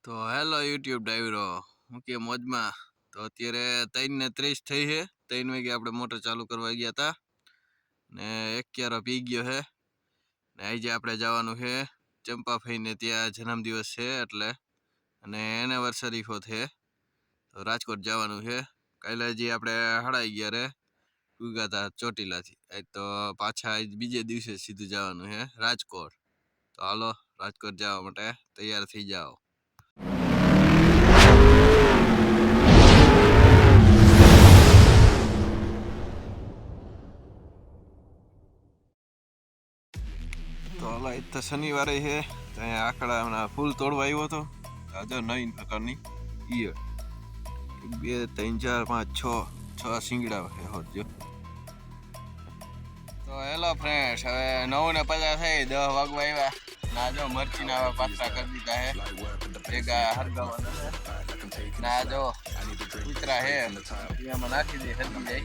તો hello YouTube ડાયરો હું કે મોજમાં. તો અત્યારે 3:30 થઈ છે. 3 વાગે આપણે મોટર ચાલુ કરવા ગયા હતા ને 11 પી ગયો છે ને આજે આપણે જવાનું છે ચંપાભાઈને ત્યાં જન્મદિવસ છે એટલે અને એનિવર્સરી છે તો રાજકોટ જવાનું છે. કાલે હજી આપણે 11:30 ઉગ્યા હતા ચોટીલાથી. આજ તો પાછા બીજે દિવસે સીધું જવાનું છે રાજકોટ. તો હાલો રાજકોટ જવા માટે તૈયાર થઈ જાઓ. તો હાલો આજ તો શનિવારે છે. ત્યાં આકડા ફૂલ તોડવા આવ્યો હતો. આજે 9 પ્રકારની ઈયળ 2 3 4 5 6 શીંગડા છે હોજો. તો હેલો ફ્રેન્ડ્સ, હવે 9:50 થઈ, 10 વાગવા આવ્યા. ના જો મરચીના પાત્રા કરી દીધા હે ભેગા હરગાવાના છે. ના જો કૂતરા હે એમાં નાખી દે હરગી જાય.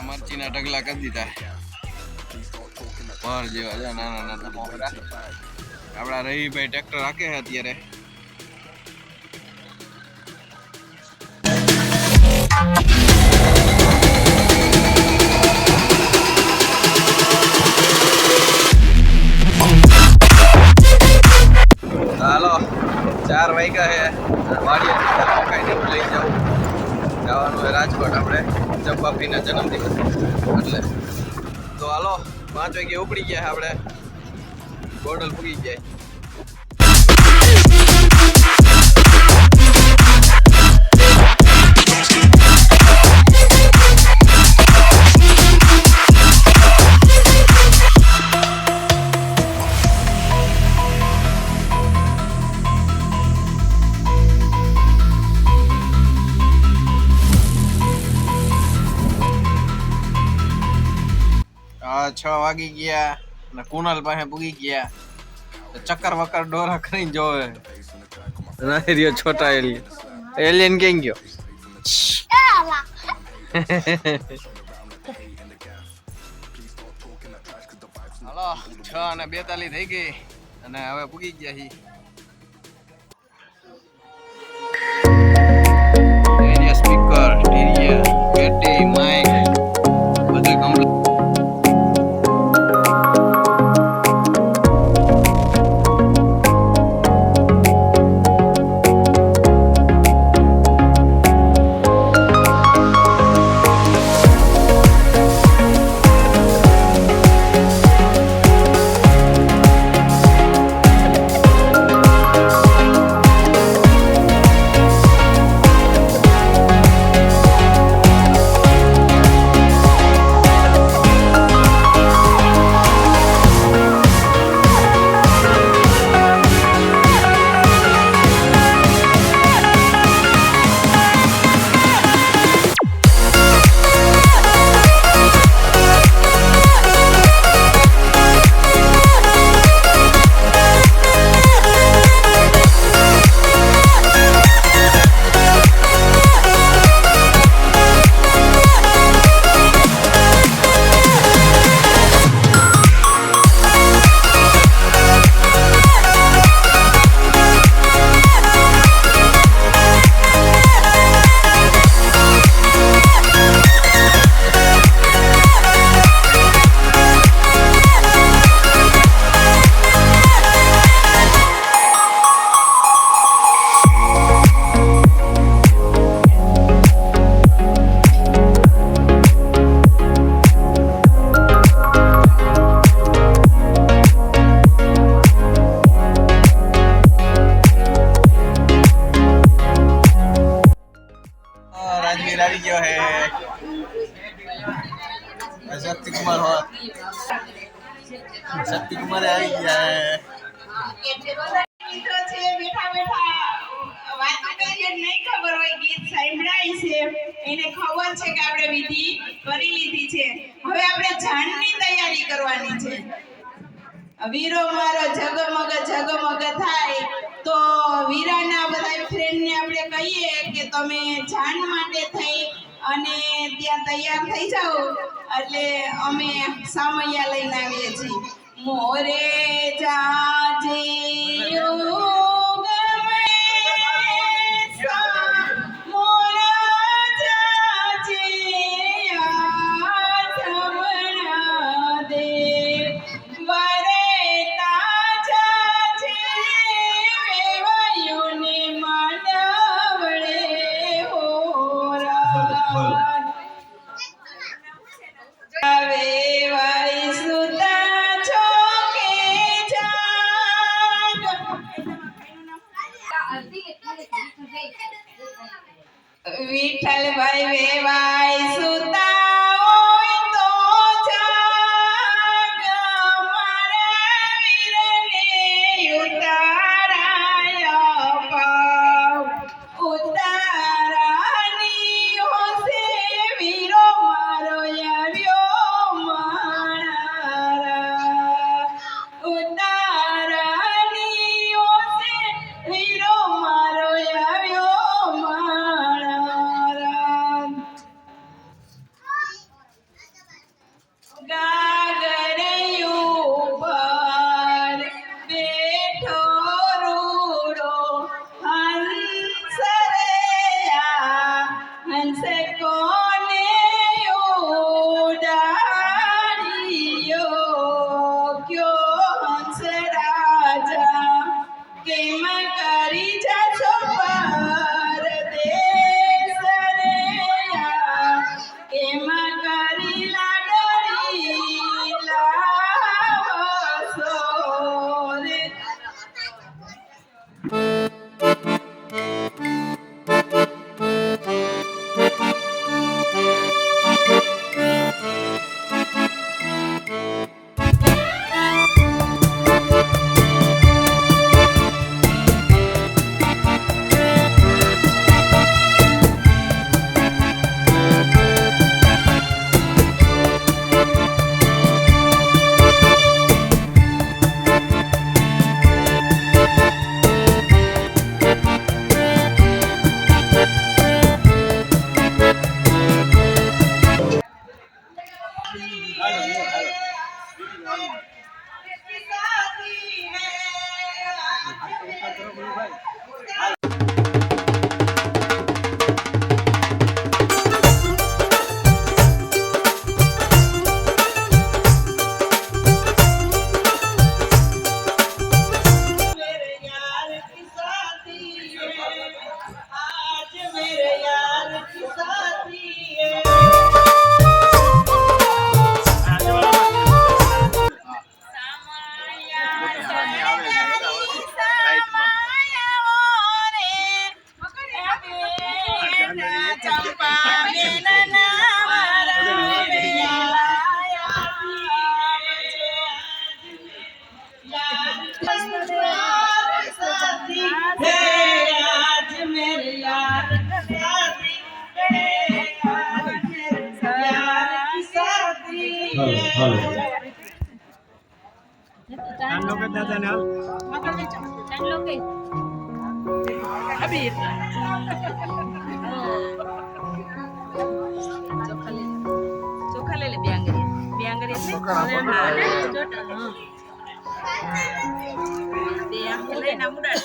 મરચીના ઢગલા કરી દીધા ભર જેવા છે નાના નાના મોહરા. આપણા રહીભાઈ ટ્રેક્ટર હાકે છે અત્યારે. હાલો 4 વાગ્યા છે. વાડીએ લઈ જવાનું હોય રાજકોટ આપણે ચંપાભાઈના જન્મદિવસ એટલે. તો હાલો 5 વાગે ઉપડી ગયા આપણે ગોડલ પૂગી જાય. આ 6 વાગી ગયા અને કુનાલ પાસે પૂગી ગયા. ચક્કર વક્કર ડોરા કરીને જોવે. રહ્યો છોટા એલિયન કેમ ગયો? હાલો 6:42 થઈ ગઈ અને હવે પૂગી ગયા છીએ. સ્પીકર બેટરી માઇક બધું કમ્પ્લીટ. આવી ગયો હે શક્તિકુમાર હો. શક્તિકુમાર આવી ગયા એને ખબર છે કે આપણે વિધિ કરી લીધી છે. હવે આપણે જાણની તૈયારી કરવાની છે. વીરો મારો જગમગ જગમગ થાય તો વીરાના બધા ફ્રેન્ડને આપણે કહીએ કે તમે જાણ માટે થઈ અને ત્યાં તૈયાર થઈ જાઓ એટલે અમે સામૈયા લઈને આવીએ છીએ. મોરે જાજે ગમે વિઠ્ઠલભાઈ વેવાય સુતા હોય તો જાગ મારા વીરને ઉતારાય અપાવ. ઉતારાની હોશે વીરો મારો આવ્યો માણારા. ઉતારાની હોશે વીરો મારો આવ્યો માણારા. ગાગરિયું પર બેઠો રૂડો હંસ રે આ હંસ કોને ઉડાડ્યો ક્યો હંસ રાજા કેમ કરી જશો પરદેશ રે આ કેમ કરી લાડણી લાવશો રે. मेरे यार की शादी है, आज मेरे यार की शादी है. आज मेरे यार की शादी है, आज मेरे यार की शादी है. ચોખા લઈ લે બે આંગળી એટલે બે આંગળી લઈને આમ ઉડાડ.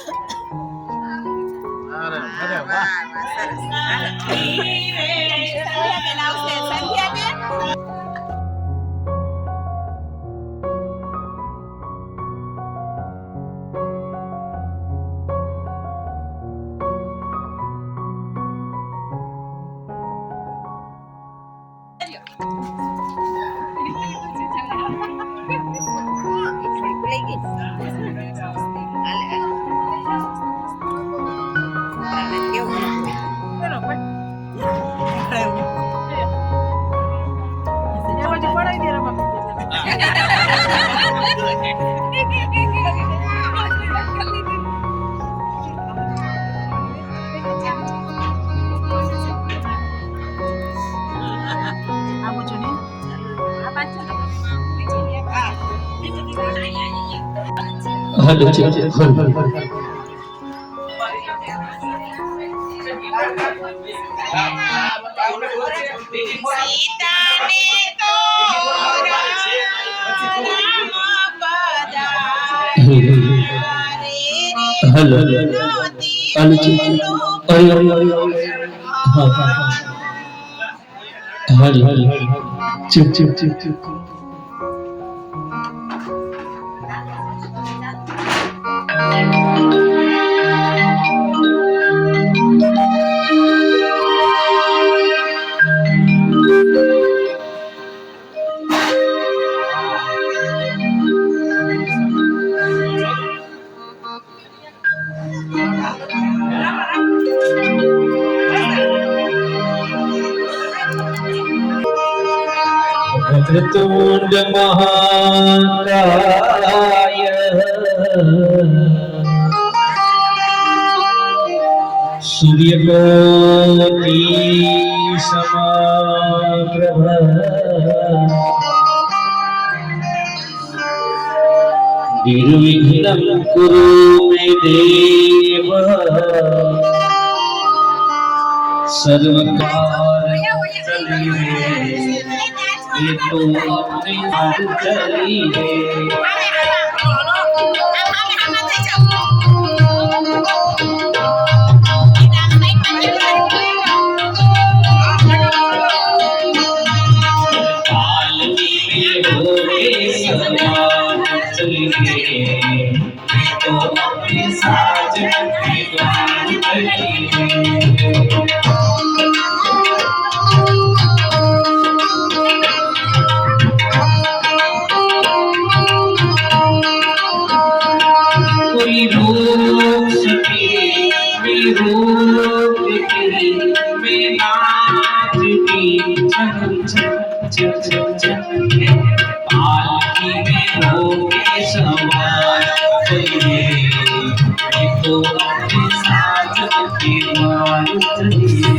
સંધ્યાબેન આવશે. સંધ્યાબેન લઈ ગઈ. હાલે હાલે. છોકરાને કેવું हेलो चेक સીતાને તો રામ પધાર્યા हेलो રે हेलो चेक अरे हाँ हाँ hello check check check check वक्रतुंड महाकाय सूर्यकोटि समप्रभ निर्विघ्नं कुरु मे देव कोई रोक सके कोई रोक तेरी मैं नाच की चल चल चल चल चल पालकी में होके सवार चलिए ये तो अपने साथ के मार चलिए